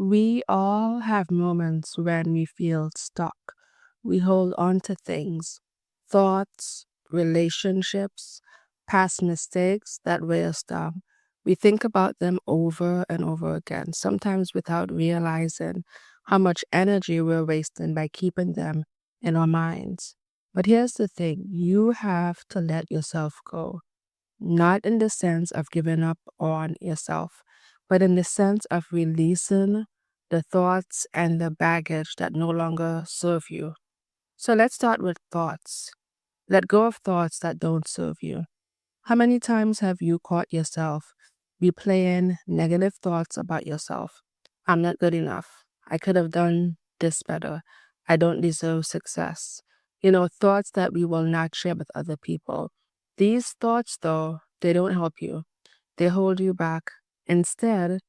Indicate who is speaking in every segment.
Speaker 1: We all have moments when we feel stuck. We hold on to things, thoughts, relationships, past mistakes that weigh us down. We think about them over and over again, sometimes without realizing how much energy we're wasting by keeping them in our minds. But here's the thing, you have to let yourself go, not in the sense of giving up on yourself, but in the sense of releasing the thoughts and the baggage that no longer serve you. So let's start with thoughts. Let go of thoughts that don't serve you. How many times have you caught yourself replaying negative thoughts about yourself? I'm not good enough. I could have done this better. I don't deserve success. Thoughts that we will not share with other people. These thoughts, though, they don't help you. They hold you back. Instead,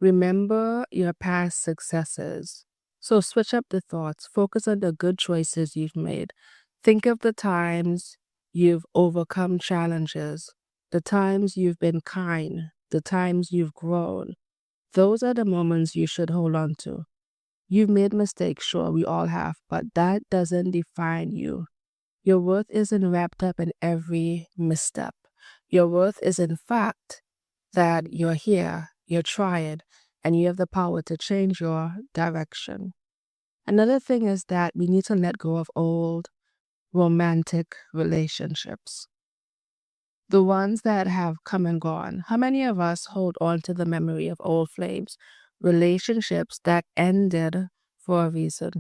Speaker 1: remember your past successes. So switch up the thoughts. Focus on the good choices you've made. Think of the times you've overcome challenges, the times you've been kind, the times you've grown. Those are the moments you should hold on to. You've made mistakes, sure, we all have, but that doesn't define you. Your worth isn't wrapped up in every misstep. Your worth is, in fact, that you're here, you're trying, and you have the power to change your direction. Another thing is that we need to let go of old romantic relationships, the ones that have come and gone. How many of us hold on to the memory of old flames, relationships that ended for a reason?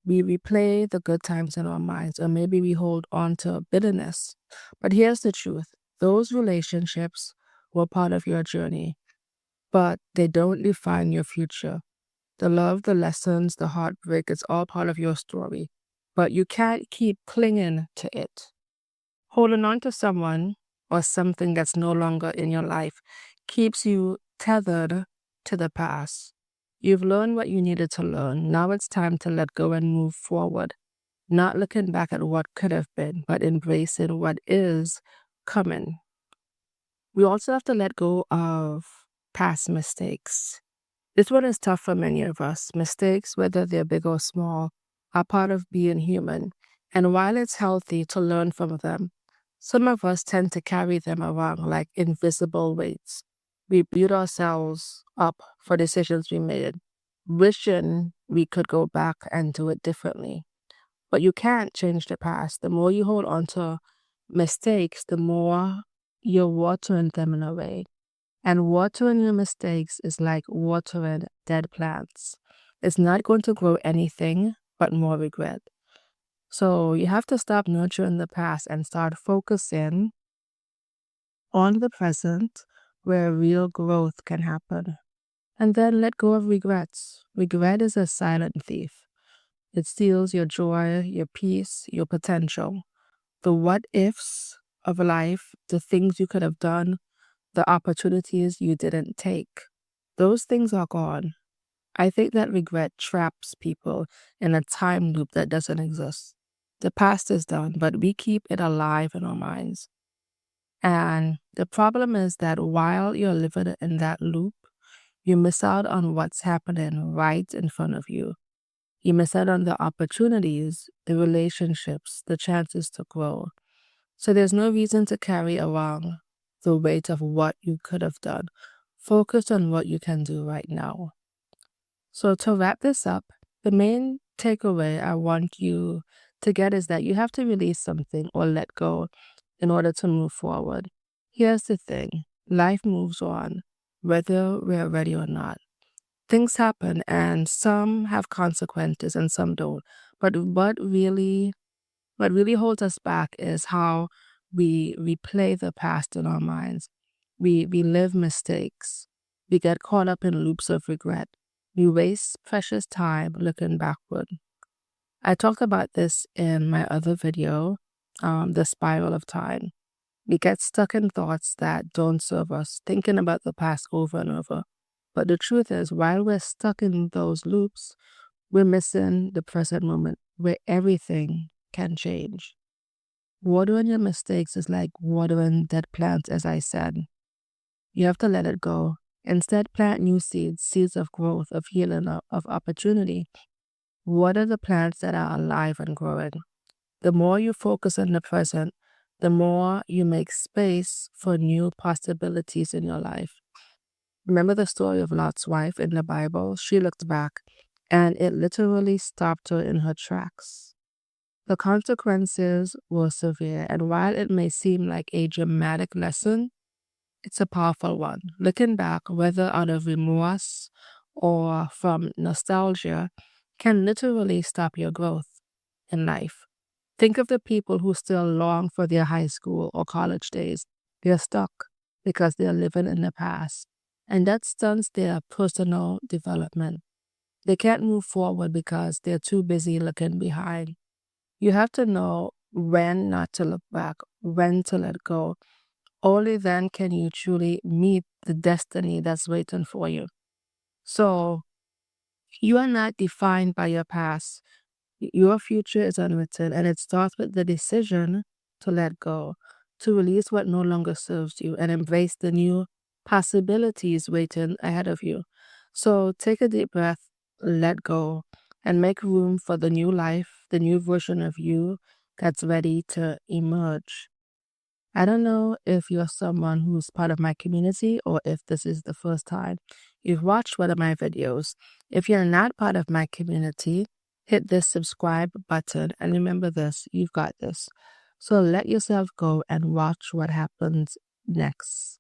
Speaker 1: We replay the good times in our minds, or maybe we hold on to bitterness. But here's the truth, those relationships were part of your journey, but they don't define your future. The love, the lessons, the heartbreak, it's all part of your story. But you can't keep clinging to it. Holding on to someone or something that's no longer in your life keeps you tethered to the past. You've learned what you needed to learn. Now it's time to let go and move forward, not looking back at what could have been, but embracing what is coming. We also have to let go of past mistakes. This one is tough for many of us. Mistakes, whether they're big or small, are part of being human. And while it's healthy to learn from them, some of us tend to carry them around like invisible weights. We beat ourselves up for decisions we made, wishing we could go back and do it differently. But you can't change the past. The more you hold on to mistakes, the more you're watering them in a way. And watering your mistakes is like watering dead plants. It's not going to grow anything but more regret. So you have to stop nurturing the past and start focusing on the present where real growth can happen. And then let go of regrets. Regret is a silent thief. It steals your joy, your peace, your potential. The what ifs of life, the things you could have done, the opportunities you didn't take. Those things are gone. I think that regret traps people in a time loop that doesn't exist. The past is done, but we keep it alive in our minds. And the problem is that while you're living in that loop, you miss out on what's happening right in front of you. You miss out on the opportunities, the relationships, the chances to grow. So there's no reason to carry around the weight of what you could have done. Focus on what you can do right now. So to wrap this up, the main takeaway I want you to get is that you have to release something or let go in order to move forward. Here's the thing, life moves on, whether we're ready or not. Things happen and some have consequences and some don't. But what really holds us back is how we replay the past in our minds. We relive mistakes. We get caught up in loops of regret. We waste precious time looking backward. I talked about this in my other video, The Spiral of Time. We get stuck in thoughts that don't serve us, thinking about the past over and over. But the truth is, while we're stuck in those loops, we're missing the present moment where everything can change. Watering your mistakes is like watering dead plants, as I said. You have to let it go. Instead, plant new seeds, seeds of growth, of healing, of opportunity. What are the plants that are alive and growing? The more you focus on the present, the more you make space for new possibilities in your life. Remember the story of Lot's wife in the Bible? She looked back and it literally stopped her in her tracks. The consequences were severe, and while it may seem like a dramatic lesson, it's a powerful one. Looking back, whether out of remorse or from nostalgia, can literally stop your growth in life. Think of the people who still long for their high school or college days. They're stuck because they're living in the past, and that stunts their personal development. They can't move forward because they're too busy looking behind. You have to know when not to look back, when to let go. Only then can you truly meet the destiny that's waiting for you. So, you are not defined by your past. Your future is unwritten, and it starts with the decision to let go, to release what no longer serves you, and embrace the new possibilities waiting ahead of you. So take a deep breath, let go, and make room for the new life, the new version of you that's ready to emerge. I don't know if you're someone who's part of my community or if this is the first time you've watched one of my videos. If you're not part of my community, hit this subscribe button and remember this, you've got this. So let yourself go and watch what happens next.